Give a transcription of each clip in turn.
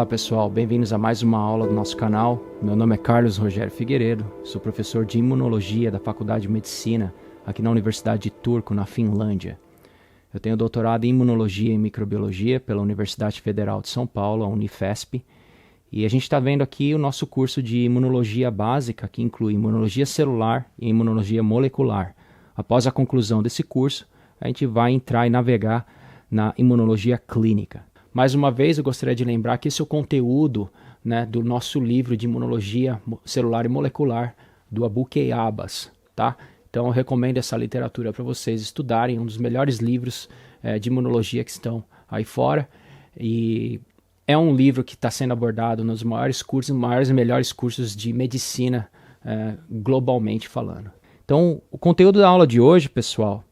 Olá pessoal, bem-vindos a mais uma aula do nosso canal. Meu nome é Carlos Rogério Figueiredo, sou professor de Imunologia da Faculdade de Medicina aqui na Universidade de Turku, na Finlândia. Eu tenho doutorado em Imunologia e Microbiologia pela Universidade Federal de São Paulo, a Unifesp, e a gente está vendo aqui o nosso curso de Imunologia Básica, que inclui Imunologia Celular e Imunologia Molecular. Após a conclusão desse curso, a gente vai entrar e navegar na Imunologia Clínica. Mais uma vez, eu gostaria de lembrar que esse é o conteúdo, do nosso livro de Imunologia Celular e Molecular, do Abu-Key Abbas, tá? Então, eu recomendo essa literatura para vocês estudarem, um dos melhores livros de imunologia que estão aí fora. E é um livro que está sendo abordado nos maiores cursos, maiores e melhores cursos de medicina, globalmente falando. Então, o conteúdo da aula de hoje, pessoal,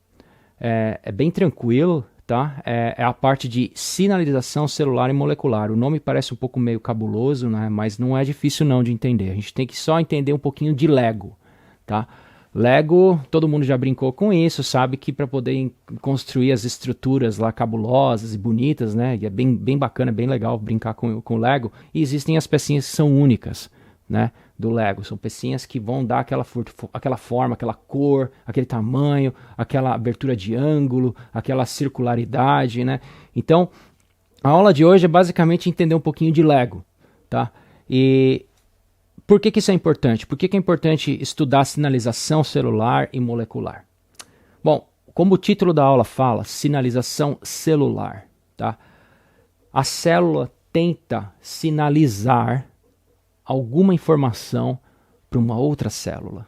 é bem tranquilo, tá? É a parte de sinalização celular e molecular. O nome parece um pouco meio cabuloso, né? Mas não é difícil não de entender. A gente tem que só entender um pouquinho de Lego, tá? Lego, todo mundo já brincou com isso, sabe que para poder construir as estruturas lá cabulosas e bonitas, né? E é bem bacana, bem legal brincar com Lego. E existem as pecinhas que são únicas, né, do Lego. São pecinhas que vão dar aquela forma, aquela cor, aquele tamanho, aquela abertura de ângulo, aquela circularidade, né? Então, a aula de hoje é basicamente entender um pouquinho de Lego, tá? E por que isso é importante? Por que é importante estudar sinalização celular e molecular? Bom, como o título da aula fala, sinalização celular, tá? A célula tenta sinalizar alguma informação para uma outra célula,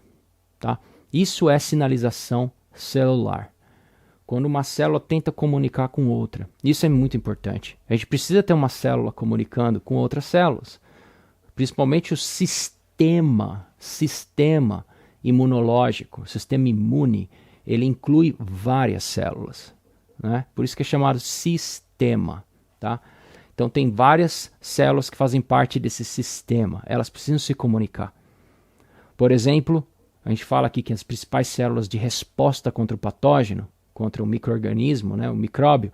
tá? Isso é sinalização celular. Quando uma célula tenta comunicar com outra. Isso é muito importante. A gente precisa ter uma célula comunicando com outras células. Principalmente o sistema imunológico, o sistema imune, ele inclui várias células, né? Por isso que é chamado sistema, tá? Então tem várias células que fazem parte desse sistema. Elas precisam se comunicar. Por exemplo, a gente fala aqui que as principais células de resposta contra o patógeno, contra o micro-organismo, né, o micróbio,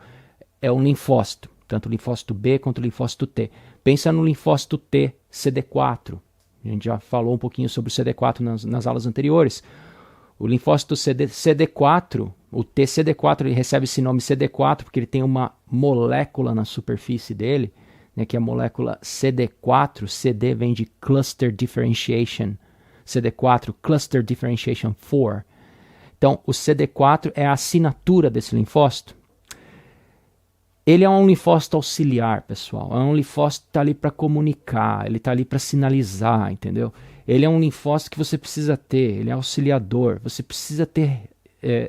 é o linfócito. Tanto o linfócito B quanto o linfócito T. Pensa no linfócito T CD4. A gente já falou um pouquinho sobre o CD4 nas aulas anteriores. O linfócito CD4, o TCD4, ele recebe esse nome CD4 porque ele tem uma molécula na superfície dele, né, que é a molécula CD4. CD vem de Cluster Differentiation. CD4, Cluster Differentiation 4. Então, o CD4 é a assinatura desse linfócito. Ele é um linfócito auxiliar, pessoal. É um linfócito que está ali para comunicar, ele está ali para sinalizar, entendeu? Ele é um linfócito que você precisa ter, ele é auxiliador. Você precisa ter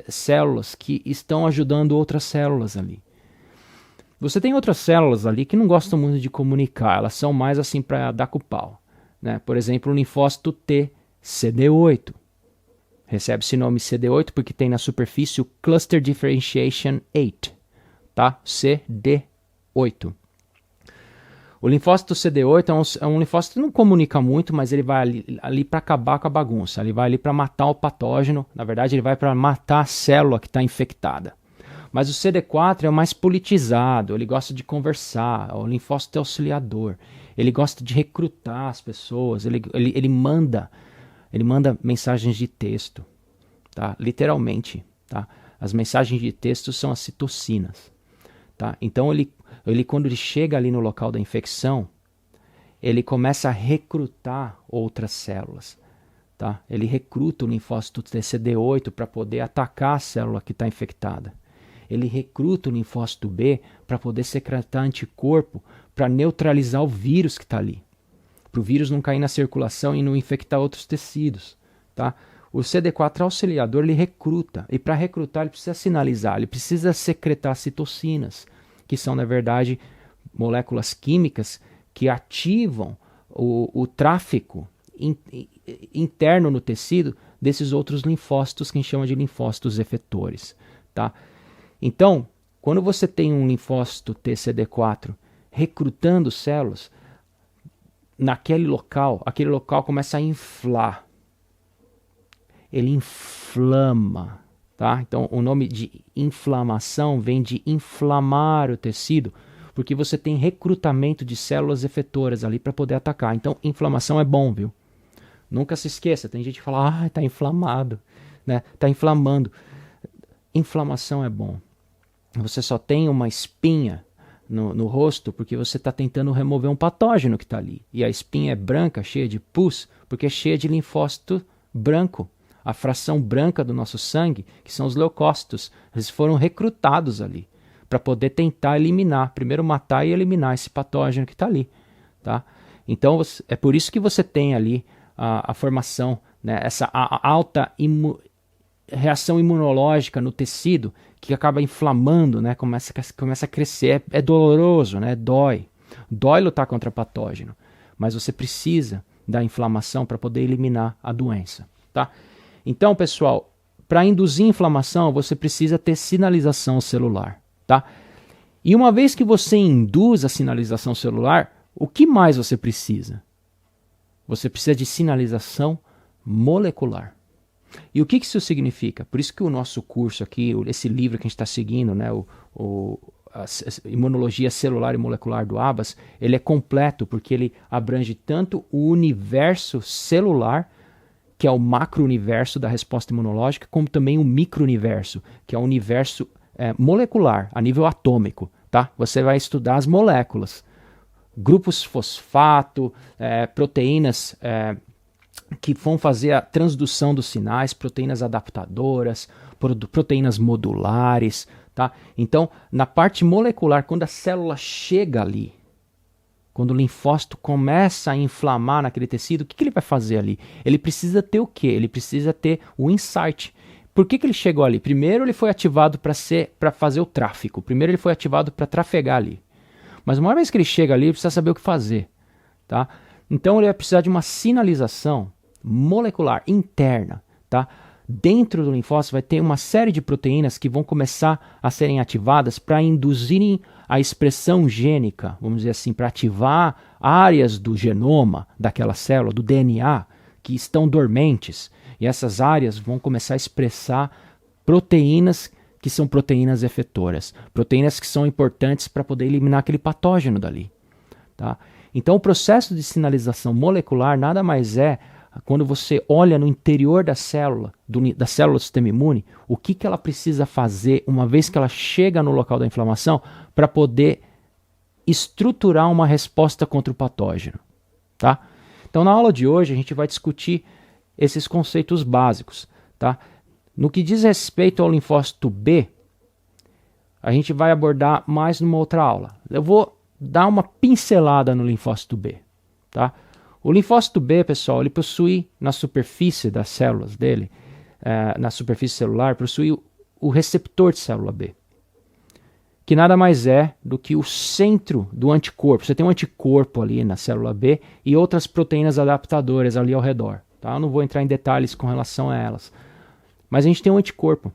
células que estão ajudando outras células ali. Você tem outras células ali que não gostam muito de comunicar, elas são mais assim para dar com o pau, né? Por exemplo, o linfócito T, CD8. Recebe esse nome CD8 porque tem na superfície o Cluster Differentiation 8, tá? CD8. O linfócito CD8 é um linfócito que não comunica muito, mas ele vai ali para acabar com a bagunça. Ele vai ali para matar o patógeno. Na verdade, ele vai para matar a célula que está infectada. Mas o CD4 é o mais politizado. Ele gosta de conversar. O linfócito é auxiliador. Ele gosta de recrutar as pessoas. Ele manda mensagens de texto, tá? Literalmente, tá? As mensagens de texto são as citocinas, tá? Então ele quando ele chega ali no local da infecção, ele começa a recrutar outras células, tá? Ele recruta o linfócito TCD8 para poder atacar a célula que está infectada. Ele recruta o linfócito B para poder secretar anticorpo para neutralizar o vírus que está ali, para o vírus não cair na circulação e não infectar outros tecidos, tá? O CD4 auxiliador, ele recruta, e para recrutar ele precisa sinalizar, ele precisa secretar citocinas, que são, na verdade, moléculas químicas que ativam o tráfico interno no tecido desses outros linfócitos que a gente chama de linfócitos efetores, tá? Então, quando você tem um linfócito TCD4 recrutando células, aquele local começa a inflar. Ele inflama, tá? Então, o nome de inflamação vem de inflamar o tecido, porque você tem recrutamento de células efetoras ali para poder atacar. Então, inflamação é bom, viu? Nunca se esqueça, tem gente que fala, tá inflamado, né? Tá inflamando. Inflamação é bom. Você só tem uma espinha no rosto porque você está tentando remover um patógeno que está ali. E a espinha é branca, cheia de pus, porque é cheia de linfócito branco. A fração branca do nosso sangue, que são os leucócitos, eles foram recrutados ali para poder tentar eliminar, primeiro matar e eliminar esse patógeno que está ali. Tá? Então é por isso que você tem ali a formação, né, essa alta reação imunológica no tecido que acaba inflamando, né, começa a crescer, é doloroso, né, dói lutar contra patógeno, mas você precisa da inflamação para poder eliminar a doença, tá? Então, pessoal, para induzir inflamação, você precisa ter sinalização celular, tá? E uma vez que você induz a sinalização celular, o que mais você precisa? Você precisa de sinalização molecular. E o que isso significa? Por isso que o nosso curso aqui, esse livro que a gente está seguindo, né, a Imunologia Celular e Molecular do Abbas, ele é completo porque ele abrange tanto o universo celular, que é o macro-universo da resposta imunológica, como também o micro-universo, que é o universo molecular, a nível atômico. Tá? Você vai estudar as moléculas, grupos fosfato, proteínas que vão fazer a transdução dos sinais, proteínas adaptadoras, proteínas modulares. Tá? Então, na parte molecular, quando a célula chega ali, quando o linfócito começa a inflamar naquele tecido, o que ele vai fazer ali? Ele precisa ter o quê? Ele precisa ter o insight. Por que ele chegou ali? Primeiro ele foi ativado para fazer o tráfico. Primeiro ele foi ativado para trafegar ali. Mas uma vez que ele chega ali, ele precisa saber o que fazer. Tá? Então ele vai precisar de uma sinalização molecular interna. Tá? Dentro do linfócito vai ter uma série de proteínas que vão começar a serem ativadas para induzirem a expressão gênica, vamos dizer assim, para ativar áreas do genoma daquela célula, do DNA, que estão dormentes. E essas áreas vão começar a expressar proteínas que são proteínas efetoras, proteínas que são importantes para poder eliminar aquele patógeno dali. Tá? Então o processo de sinalização molecular nada mais é quando você olha no interior da célula, da célula do sistema imune, o que ela precisa fazer uma vez que ela chega no local da inflamação para poder estruturar uma resposta contra o patógeno. Tá? Então na aula de hoje a gente vai discutir esses conceitos básicos. Tá? No que diz respeito ao linfócito B, a gente vai abordar mais numa outra aula. Eu vou dar uma pincelada no linfócito B. Tá? O linfócito B, pessoal, ele possui na superfície das células dele, na superfície celular, possui o receptor de célula B, que nada mais é do que o centro do anticorpo. Você tem um anticorpo ali na célula B e outras proteínas adaptadoras ali ao redor. Tá? Eu não vou entrar em detalhes com relação a elas. Mas a gente tem um anticorpo.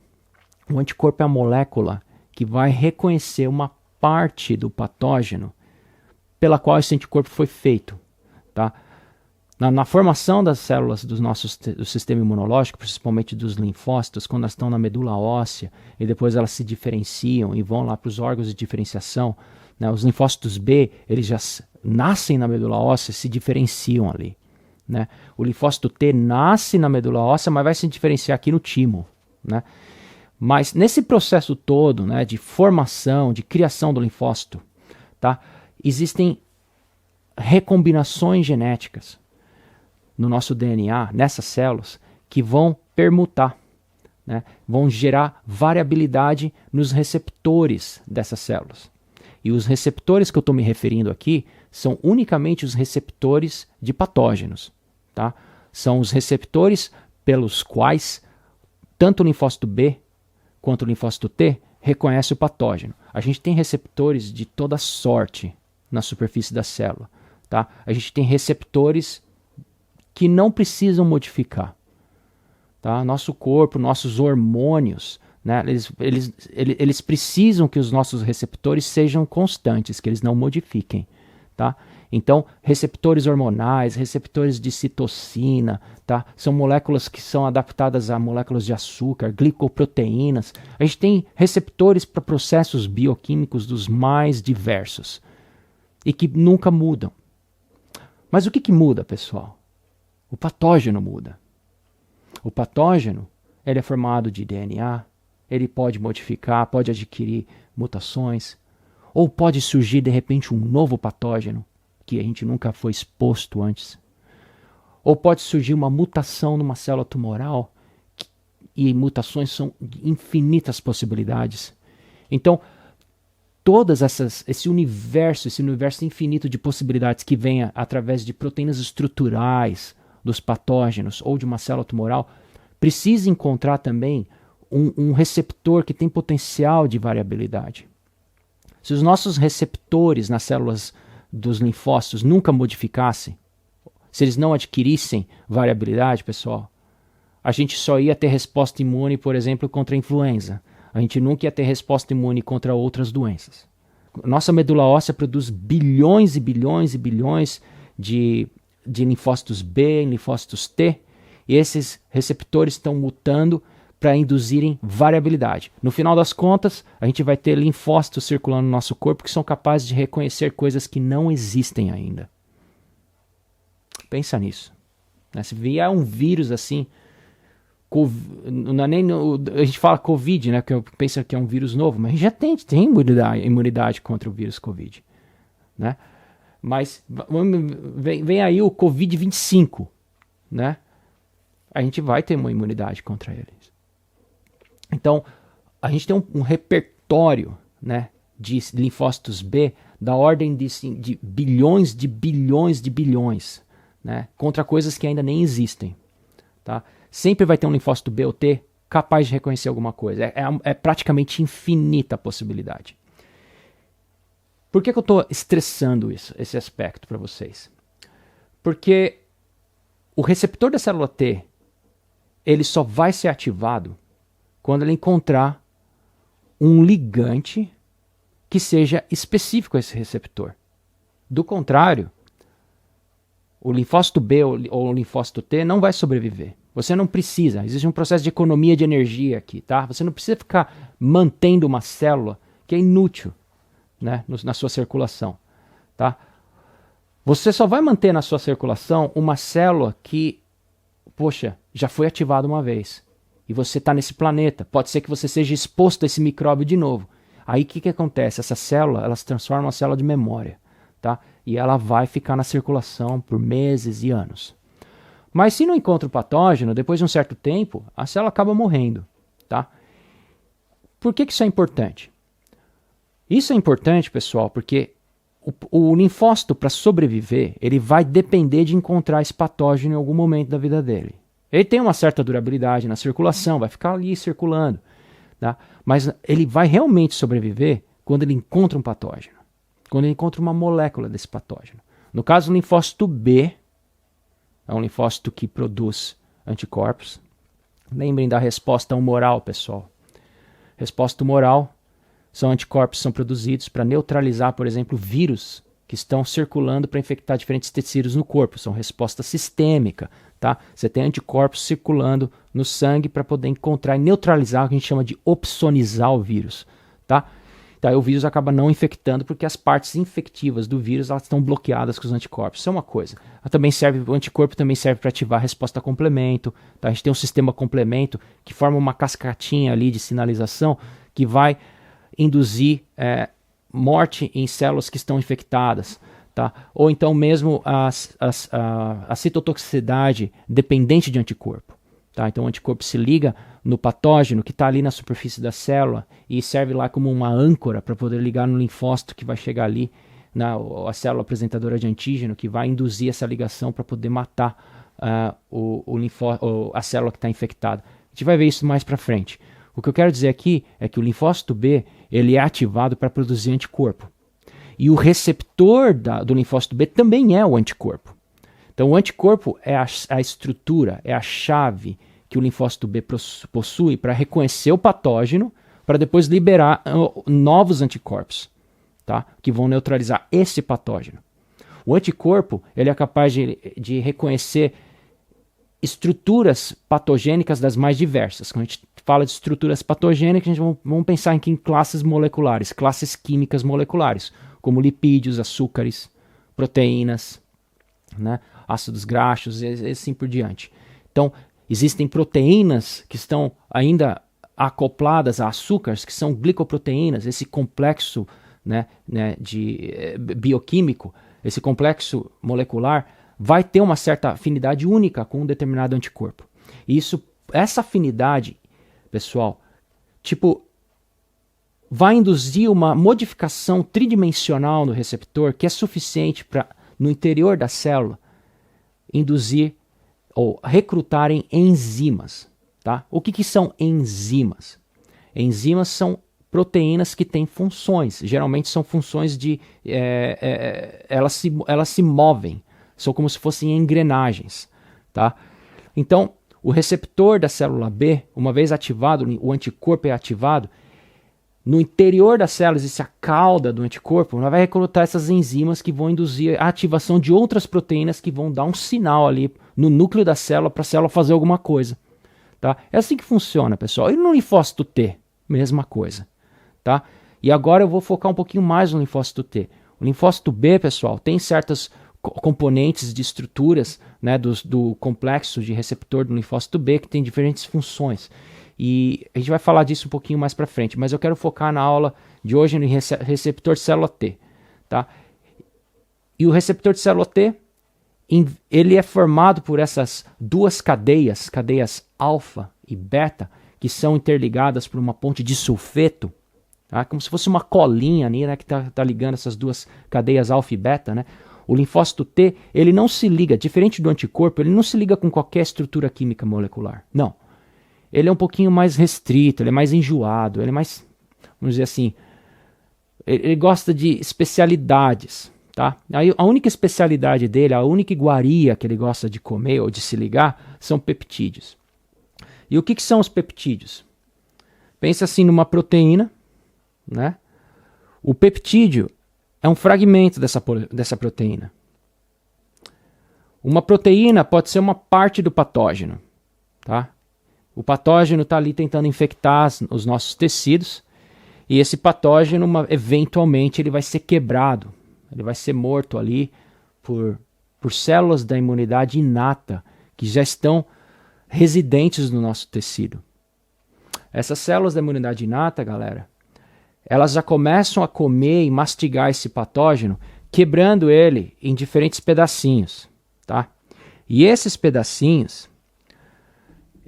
O anticorpo é a molécula que vai reconhecer uma parte do patógeno pela qual esse anticorpo foi feito. Tá? Na formação das células do sistema imunológico, principalmente dos linfócitos, quando elas estão na medula óssea e depois elas se diferenciam e vão lá para os órgãos de diferenciação, né, os linfócitos B, eles já nascem na medula óssea e se diferenciam ali. Né? O linfócito T nasce na medula óssea, mas vai se diferenciar aqui no timo. Né? Mas nesse processo todo, né, de formação, de criação do linfócito, tá, existem recombinações genéticas no nosso DNA, nessas células, que vão permutar, né? Vão gerar variabilidade nos receptores dessas células. E os receptores que eu estou me referindo aqui são unicamente os receptores de patógenos. Tá? São os receptores pelos quais tanto o linfócito B quanto o linfócito T reconhece o patógeno. A gente tem receptores de toda sorte na superfície da célula. Tá? A gente tem receptores que não precisam modificar. Tá? Nosso corpo, nossos hormônios, né, eles precisam que os nossos receptores sejam constantes, que eles não modifiquem. Tá? Então, receptores hormonais, receptores de citocina, tá? São moléculas que são adaptadas a moléculas de açúcar, glicoproteínas. A gente tem receptores para processos bioquímicos dos mais diversos e que nunca mudam. Mas o que muda, pessoal? O patógeno muda. O patógeno, ele é formado de DNA, ele pode modificar, pode adquirir mutações, ou pode surgir de repente um novo patógeno que a gente nunca foi exposto antes. Ou pode surgir uma mutação numa célula tumoral, e mutações são infinitas possibilidades. Então, esse universo infinito de possibilidades que vem através de proteínas estruturais dos patógenos ou de uma célula tumoral, precisa encontrar também um receptor que tem potencial de variabilidade. Se os nossos receptores nas células dos linfócitos nunca modificassem, se eles não adquirissem variabilidade, pessoal, a gente só ia ter resposta imune, por exemplo, contra a influenza. A gente nunca ia ter resposta imune contra outras doenças. Nossa medula óssea produz bilhões e bilhões e bilhões de linfócitos B, linfócitos T, e esses receptores estão mutando para induzirem variabilidade. No final das contas, a gente vai ter linfócitos circulando no nosso corpo que são capazes de reconhecer coisas que não existem ainda. Pensa nisso. Se vier um vírus assim, a gente fala Covid, né, que eu penso que é um vírus novo, mas a gente já tem imunidade contra o vírus Covid. Né? Mas vem aí o Covid-25, né? A gente vai ter uma imunidade contra eles. Então, a gente tem um repertório, né, de linfócitos B da ordem de bilhões de bilhões de bilhões, né, contra coisas que ainda nem existem. Tá? Sempre vai ter um linfócito B ou T capaz de reconhecer alguma coisa. É praticamente infinita a possibilidade. Por que eu estou estressando esse aspecto para vocês? Porque o receptor da célula T, ele só vai ser ativado quando ele encontrar um ligante que seja específico a esse receptor. Do contrário, o linfócito B ou o linfócito T não vai sobreviver. Você não precisa, existe um processo de economia de energia aqui, tá? Você não precisa ficar mantendo uma célula que é inútil, né, na sua circulação, tá? Você só vai manter na sua circulação uma célula que, poxa, já foi ativada uma vez. E você está nesse planeta. Pode ser que você seja exposto a esse micróbio de novo. Aí o que acontece? Essa célula, ela se transforma em uma célula de memória. Tá? E ela vai ficar na circulação por meses e anos. Mas se não encontra o patógeno, depois de um certo tempo, a célula acaba morrendo. Tá? Por que isso é importante? Isso é importante, pessoal, porque o linfócito, para sobreviver, ele vai depender de encontrar esse patógeno em algum momento da vida dele. Ele tem uma certa durabilidade na circulação, vai ficar ali circulando. Tá? Mas ele vai realmente sobreviver quando ele encontra um patógeno. Quando ele encontra uma molécula desse patógeno. No caso, o linfócito B é um linfócito que produz anticorpos. Lembrem da resposta humoral, pessoal. Resposta humoral são anticorpos que são produzidos para neutralizar, por exemplo, vírus que estão circulando para infectar diferentes tecidos no corpo. São resposta sistêmica. Tá? Você tem anticorpos circulando no sangue para poder encontrar e neutralizar o que a gente chama de opsonizar o vírus. Tá? Então, o vírus acaba não infectando porque as partes infectivas do vírus elas estão bloqueadas com os anticorpos. Isso é uma coisa. O anticorpo também serve para ativar a resposta a complemento. Tá? A gente tem um sistema complemento que forma uma cascatinha ali de sinalização que vai induzir morte em células que estão infectadas. Tá? Ou então mesmo a citotoxicidade dependente de anticorpo. Tá? Então o anticorpo se liga no patógeno que está ali na superfície da célula e serve lá como uma âncora para poder ligar no linfócito que vai chegar ali, a célula apresentadora de antígeno, que vai induzir essa ligação para poder matar a célula que está infectada. A gente vai ver isso mais para frente. O que eu quero dizer aqui é que o linfócito B ele é ativado para produzir anticorpo. E o receptor do linfócito B também é o anticorpo. Então o anticorpo é a estrutura, é a chave que o linfócito B possui para reconhecer o patógeno, para depois liberar novos anticorpos, tá? Que vão neutralizar esse patógeno. O anticorpo, ele é capaz de reconhecer estruturas patogênicas das mais diversas. Quando a gente fala de estruturas patogênicas, a gente vamos pensar em classes moleculares, classes químicas moleculares, como lipídios, açúcares, proteínas, né, ácidos graxos e assim por diante. Então, existem proteínas que estão ainda acopladas a açúcares, que são glicoproteínas, esse complexo, né, bioquímico, esse complexo molecular, vai ter uma certa afinidade única com um determinado anticorpo. E essa afinidade, pessoal, vai induzir uma modificação tridimensional no receptor que é suficiente para, no interior da célula, induzir ou recrutarem enzimas. Tá? O que são enzimas? Enzimas são proteínas que têm funções. Geralmente são funções de... elas se movem. São como se fossem engrenagens. Tá? Então, o receptor da célula B, uma vez ativado, o anticorpo é ativado, no interior da célula existe a cauda do anticorpo, ela vai recrutar essas enzimas que vão induzir a ativação de outras proteínas que vão dar um sinal ali no núcleo da célula para a célula fazer alguma coisa. Tá? É assim que funciona, pessoal. E no linfócito T, mesma coisa. Tá? E agora eu vou focar um pouquinho mais no linfócito T. O linfócito B, pessoal, tem certas componentes de estruturas, né, do complexo de receptor do linfócito B que tem diferentes funções. E a gente vai falar disso um pouquinho mais para frente, mas eu quero focar na aula de hoje no receptor de célula T. Tá? E o receptor de célula T, ele é formado por essas duas cadeias alfa e beta, que são interligadas por uma ponte de sulfeto, tá? Como se fosse uma colinha ali, né, que tá ligando essas duas cadeias alfa e beta, né? O linfócito T, ele não se liga, diferente do anticorpo, ele não se liga com qualquer estrutura química molecular. Não. Ele é um pouquinho mais restrito, ele é mais enjoado, ele é mais, vamos dizer assim, ele gosta de especialidades. Tá? Aí, a única especialidade dele, a única iguaria que ele gosta de comer ou de se ligar, são peptídeos. E o que são os peptídeos? Pensa assim numa proteína, né? O peptídeo é um fragmento dessa proteína. Uma proteína pode ser uma parte do patógeno. Tá? O patógeno está ali tentando infectar os nossos tecidos, e esse patógeno, eventualmente, ele vai ser quebrado. Ele vai ser morto ali por células da imunidade inata que já estão residentes no nosso tecido. Essas células da imunidade inata, galera, elas já começam a comer e mastigar esse patógeno, quebrando ele em diferentes pedacinhos. Tá? E esses pedacinhos,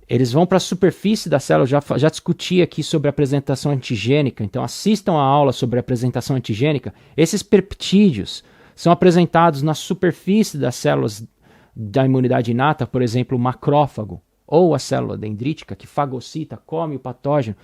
eles vão para a superfície da célula. Eu já discuti aqui sobre a apresentação antigênica, então assistam a aula sobre a apresentação antigênica. Esses peptídeos são apresentados na superfície das células da imunidade inata, por exemplo, o macrófago ou a célula dendrítica, que fagocita, come o patógeno,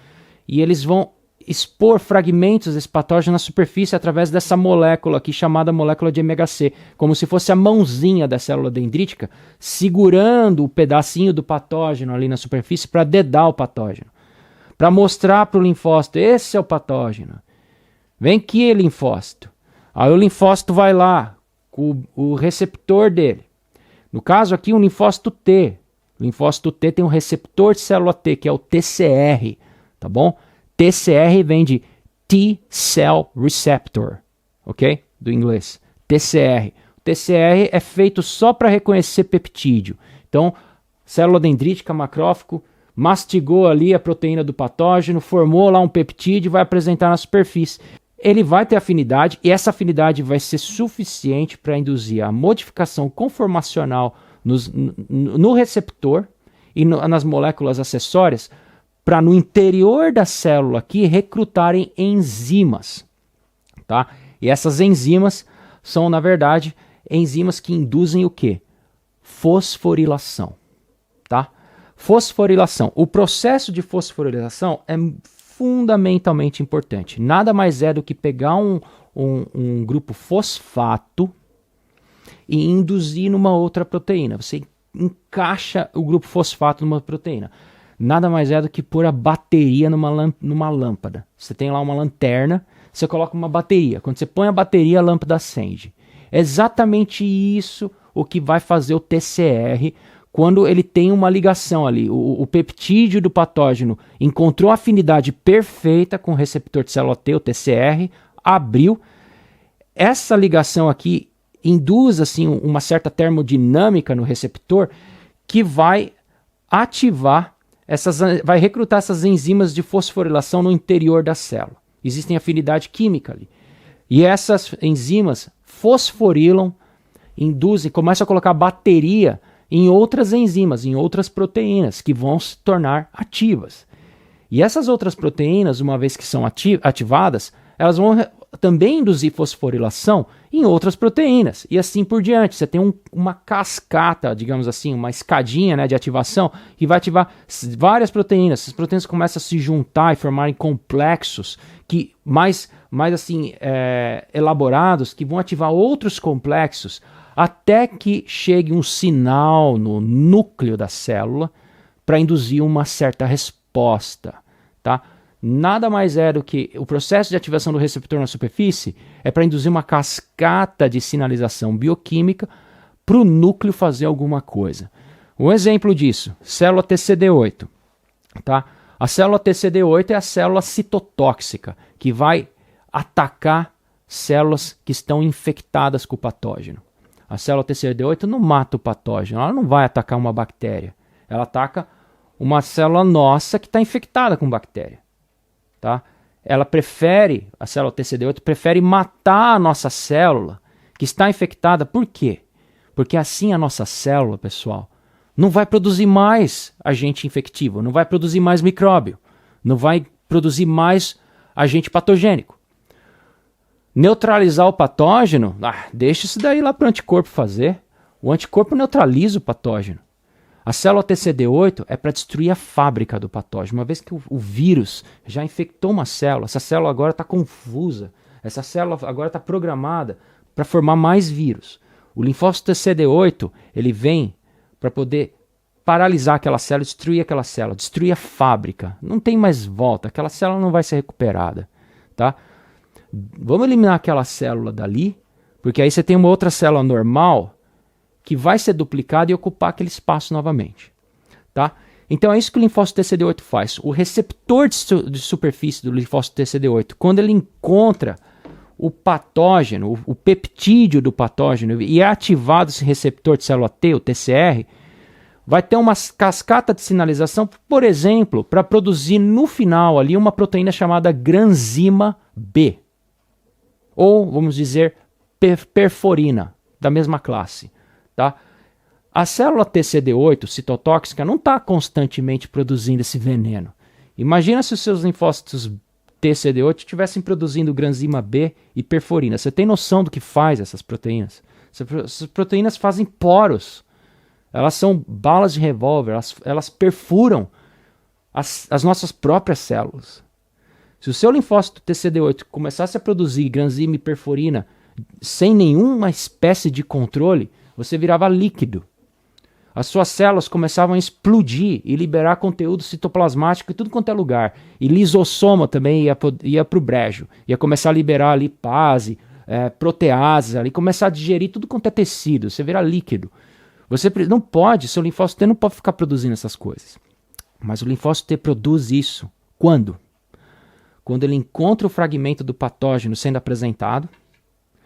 e eles vão expor fragmentos desse patógeno na superfície através dessa molécula aqui chamada molécula de MHC, como se fosse a mãozinha da célula dendrítica segurando o pedacinho do patógeno ali na superfície para dedar o patógeno, para mostrar para o linfócito: esse é o patógeno, vem aqui, linfócito. Aí o linfócito vai lá com o receptor dele, no caso aqui um linfócito T. O linfócito T tem um receptor de célula T, que é o TCR, tá bom? TCR vem de T-Cell Receptor, ok? Do inglês. TCR. O TCR é feito só para reconhecer peptídeo. Então, célula dendrítica, macrófago, mastigou ali a proteína do patógeno, formou lá um peptídeo e vai apresentar na superfície. Ele vai ter afinidade, e essa afinidade vai ser suficiente para induzir a modificação conformacional no receptor e nas moléculas acessórias, para no interior da célula aqui recrutarem enzimas, tá? E essas enzimas são, na verdade, enzimas que induzem o quê? Fosforilação, tá? Fosforilação. O processo de fosforilação é fundamentalmente importante. Nada mais é do que pegar um grupo fosfato e induzir numa outra proteína. Você encaixa o grupo fosfato numa proteína. Nada mais é do que pôr a bateria numa lâmpada. Você tem lá uma lanterna, você coloca uma bateria. Quando você põe a bateria, a lâmpada acende. É exatamente isso o que vai fazer o TCR quando ele tem uma ligação ali. O peptídeo do patógeno encontrou a afinidade perfeita com o receptor de célula T, o TCR, abriu. Essa ligação aqui induz assim, uma certa termodinâmica no receptor que vai ativar, vai recrutar essas enzimas de fosforilação no interior da célula. Existem afinidade química ali. E essas enzimas fosforilam, induzem, começam a colocar bateria em outras enzimas, em outras proteínas, que vão se tornar ativas. E essas outras proteínas, uma vez que são ativadas, elas vão também induzir fosforilação em outras proteínas, e assim por diante. Você tem uma cascata, digamos assim, uma escadinha, né, de ativação, que vai ativar várias proteínas. Essas proteínas começam a se juntar e formarem complexos que mais assim, elaborados, que vão ativar outros complexos, até que chegue um sinal no núcleo da célula para induzir uma certa resposta, tá? Nada mais é do que o processo de ativação do receptor na superfície é para induzir uma cascata de sinalização bioquímica para o núcleo fazer alguma coisa. Um exemplo disso, célula TCD8. Tá? A célula TCD8 é a célula citotóxica, que vai atacar células que estão infectadas com o patógeno. A célula TCD8 não mata o patógeno, ela não vai atacar uma bactéria. Ela ataca uma célula nossa que está infectada com bactéria. Tá? Ela prefere, a célula TCD8 prefere matar a nossa célula que está infectada. Por quê? Porque assim a nossa célula, pessoal, não vai produzir mais agente infectivo, não vai produzir mais micróbio, não vai produzir mais agente patogênico. Neutralizar o patógeno, deixa isso daí lá para o anticorpo fazer. O anticorpo neutraliza o patógeno. A célula TCD8 é para destruir a fábrica do patógeno. Uma vez que o vírus já infectou uma célula, essa célula agora está confusa. Essa célula agora está programada para formar mais vírus. O linfócito TCD8 ele vem para poder paralisar aquela célula, destruir a fábrica. Não tem mais volta, aquela célula não vai ser recuperada. Tá? Vamos eliminar aquela célula dali, porque aí você tem uma outra célula normal que vai ser duplicada e ocupar aquele espaço novamente. Tá? Então é isso que o linfócito TCD8 faz. O receptor de superfície do linfócito TCD8, quando ele encontra o patógeno, o peptídeo do patógeno, e é ativado esse receptor de célula T, o TCR, vai ter uma cascata de sinalização, por exemplo, para produzir no final ali uma proteína chamada granzima B. Ou, vamos dizer, perforina, da mesma classe. Tá? A célula TCD8, citotóxica, não está constantemente produzindo esse veneno. Imagina se os seus linfócitos TCD8 estivessem produzindo granzima B e perforina. Você tem noção do que faz essas proteínas? Essas proteínas fazem poros. Elas são balas de revólver, elas perfuram as nossas próprias células. Se o seu linfócito TCD8 começasse a produzir granzima e perforina sem nenhuma espécie de controle, você virava líquido. As suas células começavam a explodir e liberar conteúdo citoplasmático em tudo quanto é lugar. E lisossoma também ia para o brejo. Ia começar a liberar lipase, proteases, ali, começar a digerir tudo quanto é tecido. Você vira líquido. Você não pode, seu linfócito T não pode ficar produzindo essas coisas. Mas o linfócito T produz isso. Quando? Quando ele encontra o fragmento do patógeno sendo apresentado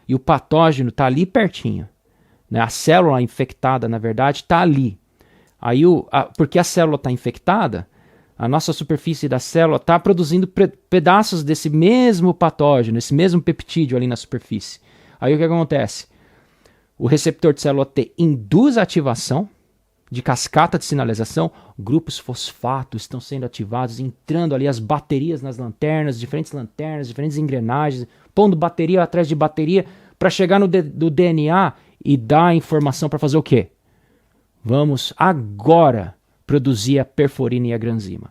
e o patógeno está ali pertinho. Né? A célula infectada, na verdade, está ali. Aí porque a célula está infectada, a nossa superfície da célula está produzindo pedaços desse mesmo patógeno, esse mesmo peptídeo ali na superfície. Aí o que acontece? O receptor de célula T induz a ativação de cascata de sinalização, grupos fosfato estão sendo ativados, entrando ali as baterias nas lanternas, diferentes engrenagens, pondo bateria atrás de bateria para chegar no DNA e dar a informação para fazer o quê? Vamos agora produzir a perforina e a granzima.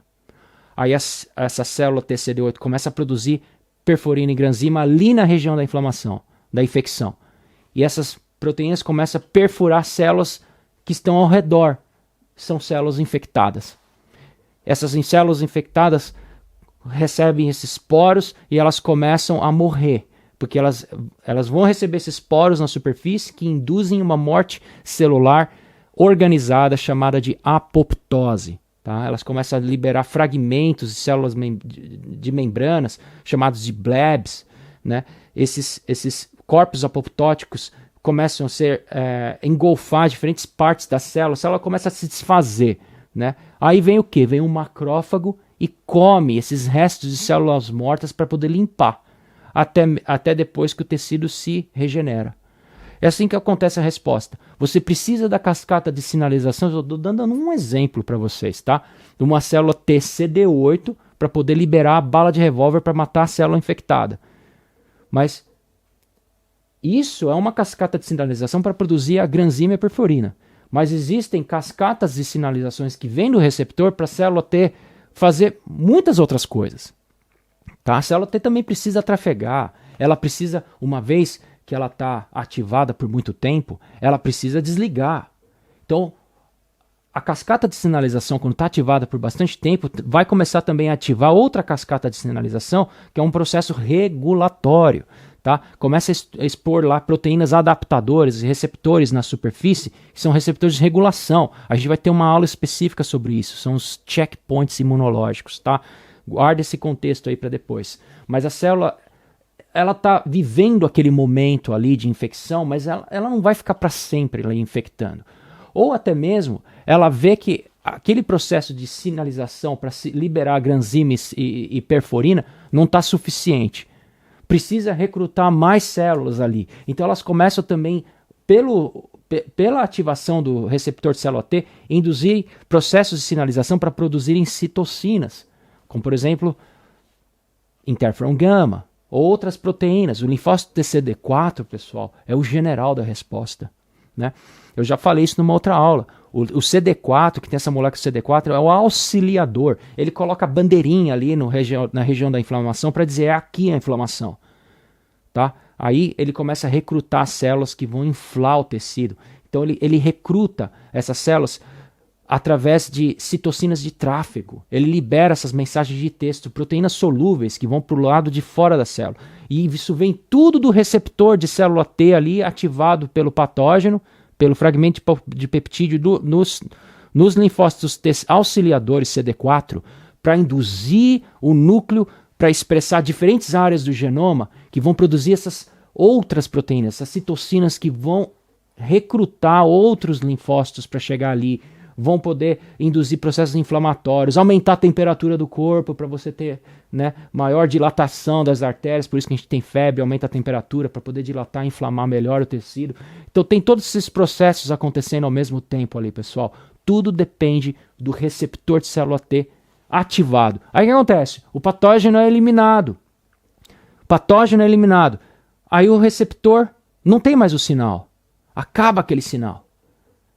Aí essa célula TCD8 começa a produzir perforina e granzima ali na região da inflamação, da infecção. E essas proteínas começam a perfurar células que estão ao redor. São células infectadas. Essas células infectadas recebem esses poros e elas começam a morrer. porque elas vão receber esses poros na superfície que induzem uma morte celular organizada chamada de apoptose. Tá? Elas começam a liberar fragmentos de células de membranas chamados de blebs. Né? Esses corpos apoptóticos começam a ser engolfar diferentes partes da célula começa a se desfazer. Né? Aí vem o que? Vem um macrófago e come esses restos de células mortas para poder limpar, até depois que o tecido se regenera. É assim que acontece a resposta. Você precisa da cascata de sinalização, eu estou dando um exemplo para vocês, tá? De uma célula T CD8 para poder liberar a bala de revólver para matar a célula infectada. Mas isso é uma cascata de sinalização para produzir a granzima e a perforina. Mas existem cascatas de sinalizações que vêm do receptor para a célula T fazer muitas outras coisas. Tá? A célula T também precisa trafegar, ela precisa, uma vez que ela está ativada por muito tempo, ela precisa desligar. Então, a cascata de sinalização, quando está ativada por bastante tempo, vai começar também a ativar outra cascata de sinalização, que é um processo regulatório. Tá? Começa a expor lá proteínas adaptadoras e receptores na superfície, que são receptores de regulação. A gente vai ter uma aula específica sobre isso, são os checkpoints imunológicos. Tá? Guarda esse contexto aí para depois. Mas a célula, ela está vivendo aquele momento ali de infecção, mas ela não vai ficar para sempre ali infectando. Ou até mesmo, ela vê que aquele processo de sinalização para liberar granzima e perforina não está suficiente. Precisa recrutar mais células ali. Então elas começam também, pela ativação do receptor de célula T, induzir processos de sinalização para produzirem citocinas, como por exemplo, interferon gama, ou outras proteínas. O linfócito TCD4, pessoal, é o general da resposta. Né? Eu já falei isso numa outra aula. O CD4, que tem essa molécula CD4, é o auxiliador. Ele coloca a bandeirinha ali na região da inflamação para dizer é aqui a inflamação. Tá? Aí ele começa a recrutar células que vão inflar o tecido. Então ele recruta essas células através de citocinas de tráfego. Ele libera essas mensagens de texto, proteínas solúveis que vão para o lado de fora da célula. E isso vem tudo do receptor de célula T ali, ativado pelo patógeno, pelo fragmento de peptídeo nos linfócitos T auxiliadores CD4, para induzir o núcleo para expressar diferentes áreas do genoma que vão produzir essas outras proteínas, essas citocinas que vão recrutar outros linfócitos para chegar ali, vão poder induzir processos inflamatórios, aumentar a temperatura do corpo para você ter, né, maior dilatação das artérias, por isso que a gente tem febre, aumenta a temperatura para poder dilatar e inflamar melhor o tecido. Então tem todos esses processos acontecendo ao mesmo tempo ali, pessoal. Tudo depende do receptor de célula T ativado. Aí o que acontece? O patógeno é eliminado. Aí o receptor não tem mais o sinal. Acaba aquele sinal.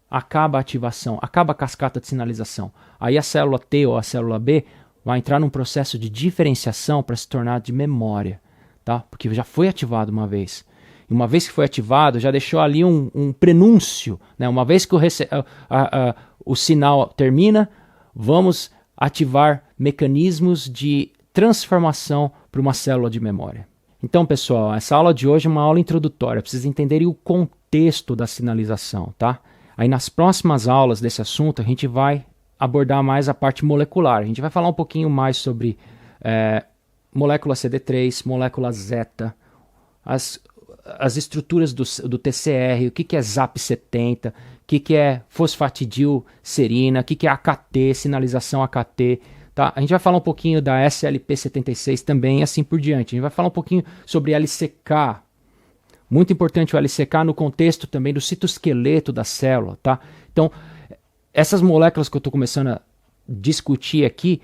Acaba a ativação, acaba a cascata de sinalização. Aí a célula T ou a célula B vai entrar num processo de diferenciação para se tornar de memória, tá? Porque já foi ativado uma vez. E uma vez que foi ativado, já deixou ali um prenúncio, né? Uma vez que o sinal termina, vamos ativar mecanismos de transformação para uma célula de memória. Então, pessoal, essa aula de hoje é uma aula introdutória. Precisa entenderem o contexto da sinalização, tá? Aí nas próximas aulas desse assunto a gente vai abordar mais a parte molecular. A gente vai falar um pouquinho mais sobre molécula CD3, molécula zeta, as estruturas do TCR, o que é ZAP70, o que é fosfatidilcerina, o que é AKT, sinalização AKT. Tá? A gente vai falar um pouquinho da SLP76 também e assim por diante. A gente vai falar um pouquinho sobre LCK. Muito importante o LCK no contexto também do citoesqueleto da célula. Tá? Então, essas moléculas que eu estou começando a discutir aqui,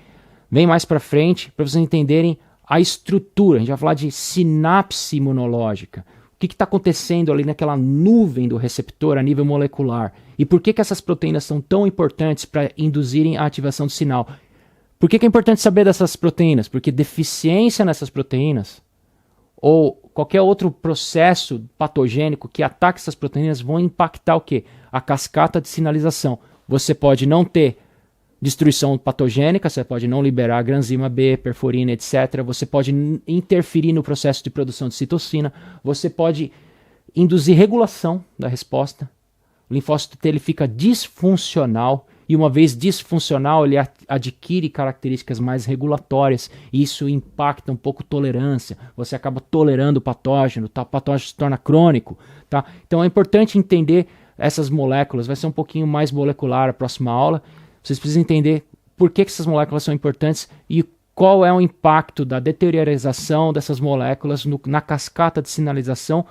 vem mais para frente para vocês entenderem a estrutura. A gente vai falar de sinapse imunológica. O que está acontecendo ali naquela nuvem do receptor a nível molecular? E por que essas proteínas são tão importantes para induzirem a ativação do sinal? Por que é importante saber dessas proteínas? Porque deficiência nessas proteínas ou qualquer outro processo patogênico que ataque essas proteínas vão impactar o quê? A cascata de sinalização. Você pode não ter destruição patogênica, você pode não liberar granzima B, perforina, etc. Você pode interferir no processo de produção de citocina, você pode induzir regulação da resposta. O linfócito T ele fica disfuncional, e uma vez disfuncional ele adquire características mais regulatórias, e isso impacta um pouco a tolerância, você acaba tolerando o patógeno, tá? O patógeno se torna crônico. Tá? Então é importante entender essas moléculas, vai ser um pouquinho mais molecular a próxima aula. Vocês precisam entender por que essas moléculas são importantes e qual é o impacto da deteriorização dessas moléculas na cascata de sinalização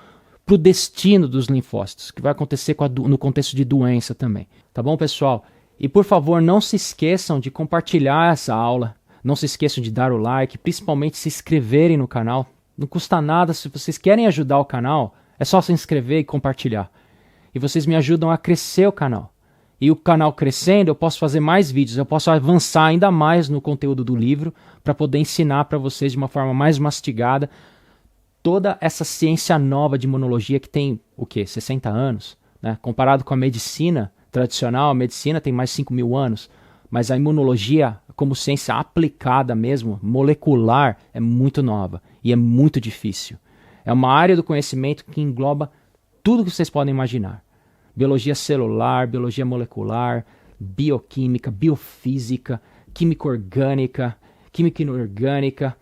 para o destino dos linfócitos, que vai acontecer no contexto de doença também. Tá bom, pessoal? E por favor, não se esqueçam de compartilhar essa aula, não se esqueçam de dar o like, principalmente se inscreverem no canal. Não custa nada, se vocês querem ajudar o canal, é só se inscrever e compartilhar. E vocês me ajudam a crescer o canal. E o canal crescendo, eu posso fazer mais vídeos, eu posso avançar ainda mais no conteúdo do livro para poder ensinar para vocês de uma forma mais mastigada toda essa ciência nova de imunologia que tem, 60 anos, né? Comparado com a medicina tradicional, a medicina tem mais de 5.000 anos, mas a imunologia, como ciência aplicada mesmo, molecular, é muito nova e é muito difícil. É uma área do conhecimento que engloba tudo que vocês podem imaginar. Biologia celular, biologia molecular, bioquímica, biofísica, química orgânica, química inorgânica,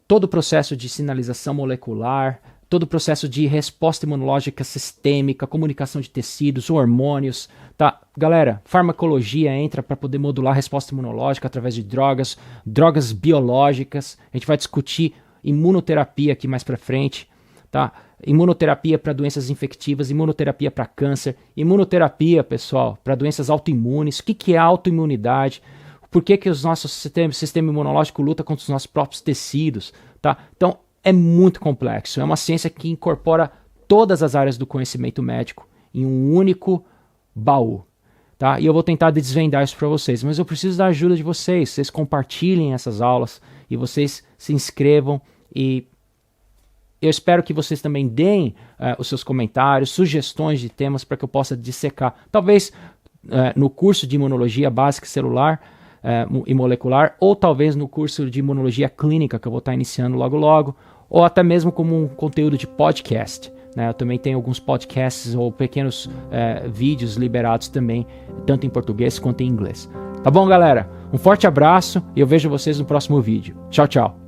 todo o processo de sinalização molecular, todo o processo de resposta imunológica sistêmica, comunicação de tecidos, hormônios, tá? Galera, farmacologia entra para poder modular a resposta imunológica através de drogas biológicas. A gente vai discutir imunoterapia aqui mais para frente, tá? Imunoterapia para doenças infectivas, imunoterapia para câncer, imunoterapia, pessoal, para doenças autoimunes. O que é autoimunidade? Por que o nosso sistema imunológico luta contra os nossos próprios tecidos? Tá? Então, é muito complexo. É uma ciência que incorpora todas as áreas do conhecimento médico em um único baú. Tá? E eu vou tentar desvendar isso para vocês, mas eu preciso da ajuda de vocês. Vocês compartilhem essas aulas e vocês se inscrevam, e eu espero que vocês também deem os seus comentários, sugestões de temas para que eu possa dissecar. Talvez no curso de imunologia básica celular e molecular, ou talvez no curso de imunologia clínica que eu vou estar iniciando logo logo, ou até mesmo como um conteúdo de podcast. Né? Eu também tenho alguns podcasts ou pequenos vídeos liberados também, tanto em português quanto em inglês. Tá bom, galera? Um forte abraço e eu vejo vocês no próximo vídeo. Tchau, tchau!